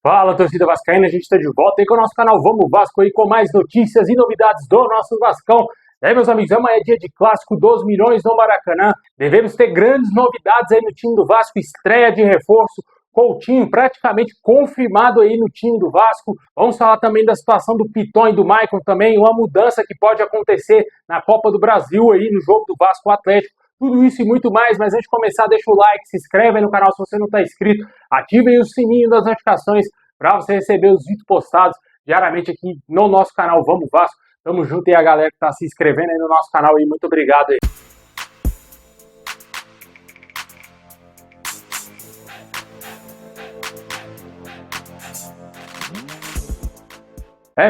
Fala, torcida vascaína, a gente está de volta aí com o nosso canal Vamos Vasco aí com mais notícias e novidades do nosso Vascão. E aí, meus amigos, amanhã é dia de clássico dos milhões no Maracanã. Devemos ter grandes novidades aí no time do Vasco, estreia de reforço, Coutinho praticamente confirmado aí no time do Vasco. Vamos falar também da situação do Piton e do Maicon também, uma mudança que pode acontecer na Copa do Brasil aí no jogo do Vasco Atlético. Tudo isso e muito mais, mas antes de começar, deixa o like, se inscreve aí no canal se você não está inscrito, ative aí o sininho das notificações para você receber os vídeos postados diariamente aqui no nosso canal Vamos Vasco. Tamo junto aí a galera que está se inscrevendo aí no nosso canal aí, muito obrigado aí.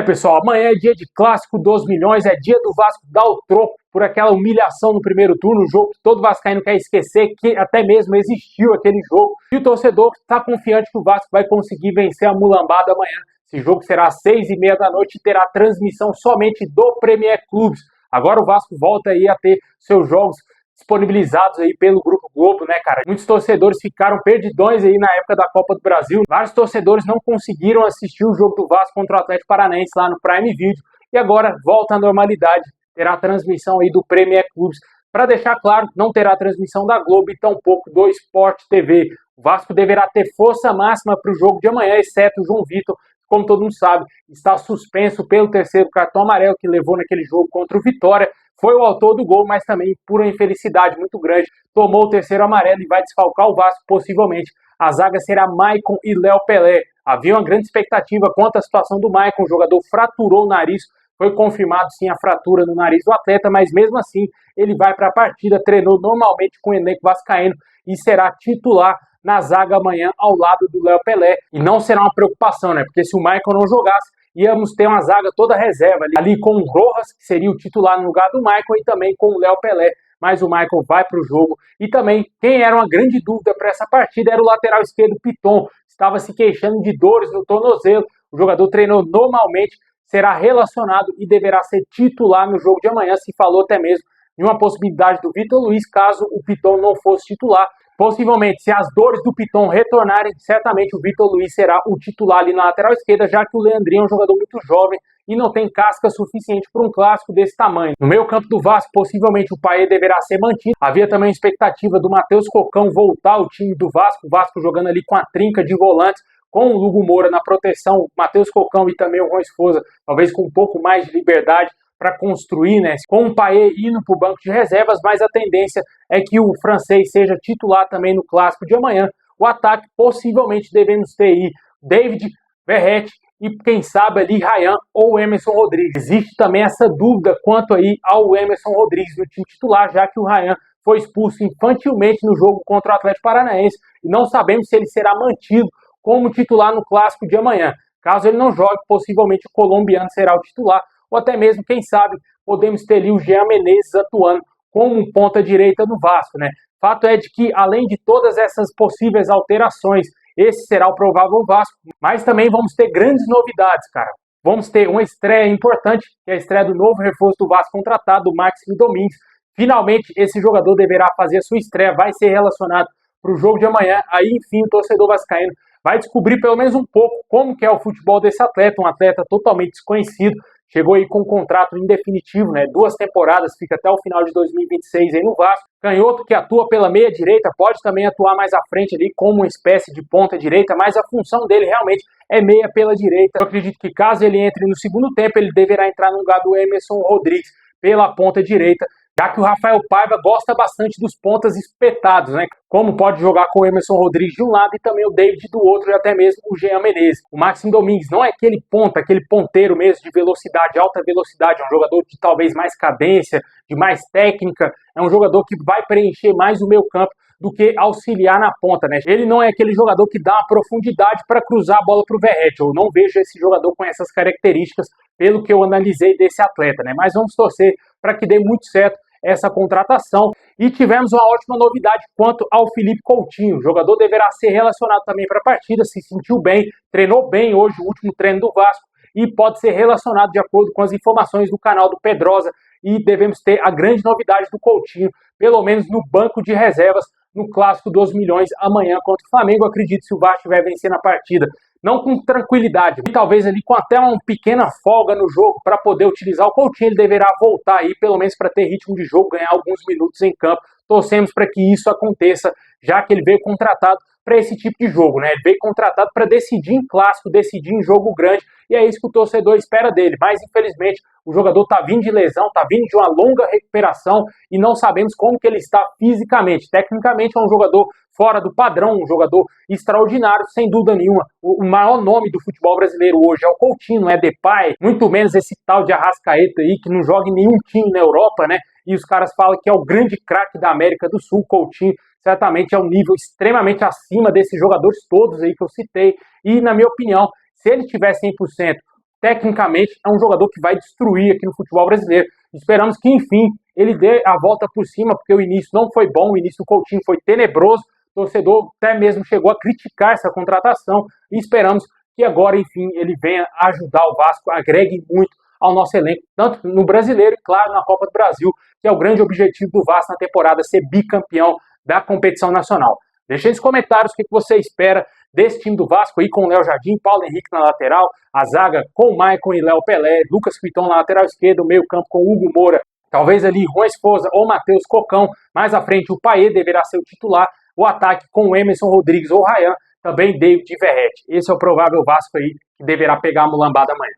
Pessoal, amanhã é dia de clássico dos milhões, é dia do Vasco dar o troco por aquela humilhação no primeiro turno, um jogo que todo vascaíno quer esquecer, que até mesmo existiu aquele jogo. E o torcedor está confiante que o Vasco vai conseguir vencer a mulambada amanhã. Esse jogo será às 6h30 da noite e terá transmissão somente do Premier Clubes. Agora o Vasco volta aí a ter seus jogos disponibilizados aí pelo Grupo Globo, né, cara? Muitos torcedores ficaram perdidões aí na época da Copa do Brasil. Vários torcedores não conseguiram assistir o jogo do Vasco contra o Atlético Paranaense lá no Prime Video. E agora volta à normalidade, terá a transmissão aí do Premier Clubes. Para deixar claro, não terá transmissão da Globo e tampouco do Sport TV. O Vasco deverá ter força máxima para o jogo de amanhã, exceto o João Vitor, como todo mundo sabe, está suspenso pelo terceiro cartão amarelo que levou naquele jogo contra o Vitória. Foi o autor do gol, mas também, por uma infelicidade muito grande, tomou o terceiro amarelo e vai desfalcar o Vasco, possivelmente. A zaga será Maicon e Léo Pelé. Havia uma grande expectativa quanto à situação do Maicon, o jogador fraturou o nariz, foi confirmado sim a fratura no nariz do atleta, mas mesmo assim ele vai para a partida, treinou normalmente com o elenco vascaíno e será titular na zaga amanhã ao lado do Léo Pelé. E não será uma preocupação, né? Porque se o Maicon não jogasse, íamos ter uma zaga toda reserva ali com o Rojas, que seria o titular no lugar do Maicon, e também com o Léo Pelé. Mas o Maicon vai para o jogo. E também, quem era uma grande dúvida para essa partida era o lateral esquerdo Piton. Estava se queixando de dores no tornozelo. O jogador treinou normalmente, será relacionado e deverá ser titular no jogo de amanhã. Se falou até mesmo de uma possibilidade do Vitor Luiz, caso o Piton não fosse titular. Possivelmente, se as dores do Piton retornarem, certamente o Vitor Luiz será o titular ali na lateral esquerda, já que o Leandrinho é um jogador muito jovem e não tem casca suficiente para um clássico desse tamanho. No meio campo do Vasco, possivelmente o Payet deverá ser mantido. Havia também a expectativa do Matheus Cocão voltar ao time do Vasco, o Vasco jogando ali com a trinca de volantes, com o Lugo Moura na proteção, o Matheus Cocão e também o Juan Esforza, talvez com um pouco mais de liberdade para construir, né, com o Payet indo para o banco de reservas, mas a tendência é que o francês seja titular também no clássico de amanhã. O ataque, possivelmente devemos ter aí David, Verratti e quem sabe ali Ryan ou Emerson Rodrigues. Existe também essa dúvida quanto aí ao Emerson Rodrigues no time titular, já que o Ryan foi expulso infantilmente no jogo contra o Atlético Paranaense e não sabemos se ele será mantido como titular no clássico de amanhã. Caso ele não jogue, possivelmente o colombiano será o titular, ou até mesmo, quem sabe, podemos ter ali o Jean Menezes atuando como um ponta-direita no Vasco, né? Fato é de que, além de todas essas possíveis alterações, esse será o provável Vasco, mas também vamos ter grandes novidades, cara. Vamos ter uma estreia importante, que é a estreia do novo reforço do Vasco contratado, o Maxime Domingues. Finalmente, esse jogador deverá fazer a sua estreia, vai ser relacionado para o jogo de amanhã. Aí, enfim, o torcedor vascaíno vai descobrir pelo menos um pouco como que é o futebol desse atleta, um atleta totalmente desconhecido. Chegou aí com um contrato indefinitivo, né? 2 temporadas, fica até o final de 2026 aí no Vasco. Canhoto que atua pela meia direita, pode também atuar mais à frente ali como uma espécie de ponta direita, mas a função dele realmente é meia pela direita. Eu acredito que caso ele entre no segundo tempo, ele deverá entrar no lugar do Emerson Rodrigues pela ponta direita, já que o Rafael Paiva gosta bastante dos pontas espetados, né? Como pode jogar com o Emerson Rodrigues de um lado e também o David do outro, e até mesmo o Jean Menezes. O Maxime Domingues não é aquele ponta, aquele ponteiro mesmo de velocidade, alta velocidade, é um jogador de talvez mais cadência, de mais técnica, é um jogador que vai preencher mais o meio campo do que auxiliar na ponta, né? Ele não é aquele jogador que dá uma profundidade para cruzar a bola para o Verratti. Eu não vejo esse jogador com essas características, pelo que eu analisei desse atleta, né? Mas vamos torcer para que dê muito certo essa contratação. E tivemos uma ótima novidade quanto ao Felipe Coutinho. O jogador deverá ser relacionado também para a partida, se sentiu bem, treinou bem hoje, o último treino do Vasco, e pode ser relacionado de acordo com as informações do canal do Pedrosa. E devemos ter a grande novidade do Coutinho, pelo menos no banco de reservas, no Clássico dos Milhões amanhã contra o Flamengo. Eu acredito que se o Vasco vai vencer na partida não com tranquilidade, e talvez ali com até uma pequena folga no jogo para poder utilizar o Coutinho. Ele deverá voltar aí, pelo menos para ter ritmo de jogo, ganhar alguns minutos em campo. Torcemos para que isso aconteça, já que ele veio contratado para esse tipo de jogo, né? Ele veio contratado para decidir em clássico, decidir em jogo grande, e é isso que o torcedor espera dele. Mas, infelizmente, o jogador está vindo de lesão, está vindo de uma longa recuperação e não sabemos como que ele está fisicamente. Tecnicamente é um jogador fora do padrão, um jogador extraordinário, sem dúvida nenhuma. O maior nome do futebol brasileiro hoje é o Coutinho, não é Depay, muito menos esse tal de Arrascaeta aí, que não joga em nenhum time na Europa, né? E os caras falam que é o grande craque da América do Sul. Coutinho certamente é um nível extremamente acima desses jogadores todos aí que eu citei. E, na minha opinião, se ele tiver 100%, tecnicamente é um jogador que vai destruir aqui no futebol brasileiro. Esperamos que, enfim, ele dê a volta por cima, porque o início não foi bom, o início do Coutinho foi tenebroso. O torcedor até mesmo chegou a criticar essa contratação e esperamos que agora, enfim, ele venha ajudar o Vasco, agregue muito ao nosso elenco, tanto no Brasileiro e, claro, na Copa do Brasil, que é o grande objetivo do Vasco na temporada, ser bicampeão da competição nacional. Deixe aí nos comentários o que você espera desse time do Vasco aí, com o Léo Jardim, Paulo Henrique na lateral, a zaga com o Maicon e Léo Pelé, Lucas Piton na lateral esquerda, o meio campo com o Hugo Moura, talvez ali Juan Esposa ou Matheus Cocão, mais à frente o Payet deverá ser o titular, o ataque com o Emerson Rodrigues ou Ryan, também David Verrete. Esse é o provável Vasco aí que deverá pegar a mulambada amanhã.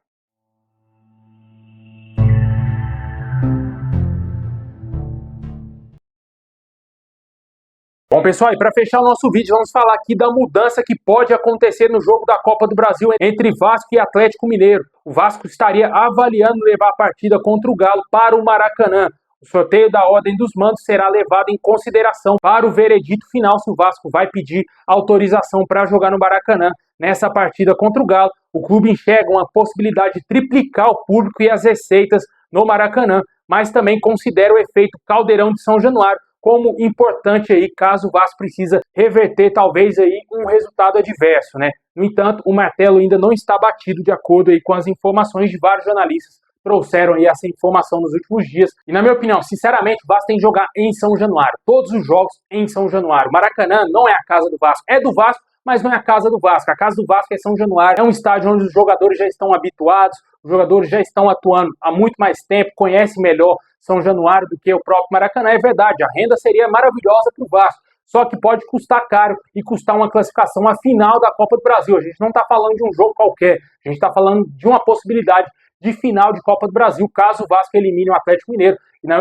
Bom, pessoal, e para fechar o nosso vídeo, vamos falar aqui da mudança que pode acontecer no jogo da Copa do Brasil entre Vasco e Atlético Mineiro. O Vasco estaria avaliando levar a partida contra o Galo para o Maracanã. O sorteio da ordem dos mandos será levado em consideração para o veredito final se o Vasco vai pedir autorização para jogar no Maracanã. Nessa partida contra o Galo, o clube enxerga uma possibilidade de triplicar o público e as receitas no Maracanã, mas também considera o efeito Caldeirão de São Januário como importante aí, caso o Vasco precisa reverter talvez aí um resultado adverso, né? No entanto, o martelo ainda não está batido de acordo aí com as informações de vários jornalistas trouxeram aí essa informação nos últimos dias. E na minha opinião, sinceramente, o Vasco tem que jogar em São Januário. Todos os jogos em São Januário. Maracanã não é a casa do Vasco. É do Vasco, mas não é a casa do Vasco. A casa do Vasco é São Januário. É um estádio onde os jogadores já estão habituados, os jogadores já estão atuando há muito mais tempo, conhecem melhor São Januário do que o próprio Maracanã. É verdade, a renda seria maravilhosa para o Vasco. Só que pode custar caro e custar uma classificação à final da Copa do Brasil. A gente não está falando de um jogo qualquer. A gente está falando de uma possibilidade de final de Copa do Brasil, caso o Vasco elimine o Atlético Mineiro.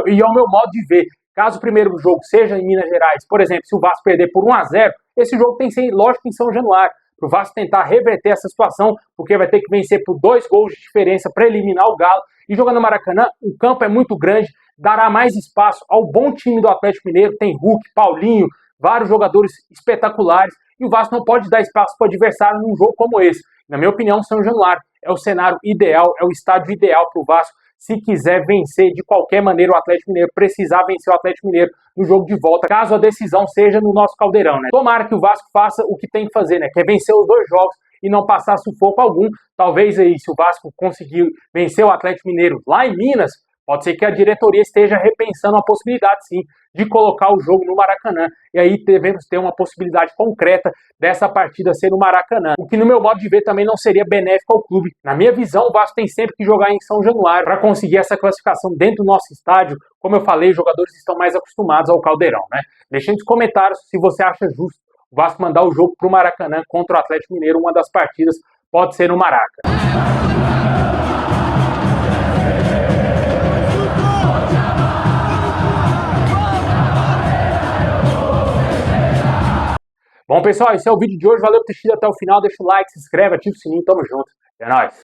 E ao meu modo de ver, caso o primeiro jogo seja em Minas Gerais, por exemplo, se o Vasco perder por 1-0, esse jogo tem que ser, lógico, em São Januário, para o Vasco tentar reverter essa situação, porque vai ter que vencer por 2 gols de diferença para eliminar o Galo. E jogando no Maracanã, o campo é muito grande, dará mais espaço ao bom time do Atlético Mineiro, tem Hulk, Paulinho, vários jogadores espetaculares, e o Vasco não pode dar espaço para o adversário num jogo como esse. Na minha opinião, São Januário é o cenário ideal, é o estádio ideal para o Vasco, se quiser vencer de qualquer maneira o Atlético Mineiro, precisar vencer o Atlético Mineiro no jogo de volta, caso a decisão seja no nosso Caldeirão, né? Tomara que o Vasco faça o que tem que fazer, né? Que é vencer os 2 jogos e não passar sufoco algum. Talvez aí, se o Vasco conseguir vencer o Atlético Mineiro lá em Minas, pode ser que a diretoria esteja repensando a possibilidade, sim, de colocar o jogo no Maracanã. E aí devemos ter uma possibilidade concreta dessa partida ser no Maracanã. O que, no meu modo de ver, também não seria benéfico ao clube. Na minha visão, o Vasco tem sempre que jogar em São Januário para conseguir essa classificação dentro do nosso estádio. Como eu falei, os jogadores estão mais acostumados ao Caldeirão, né? Deixe nos comentários se você acha justo o Vasco mandar o jogo para o Maracanã contra o Atlético Mineiro. Uma das partidas pode ser no Maraca. Bom, pessoal, esse é o vídeo de hoje. Valeu por ter assistido até o final. Deixa o like, se inscreve, ativa o sininho. Tamo junto. É nóis.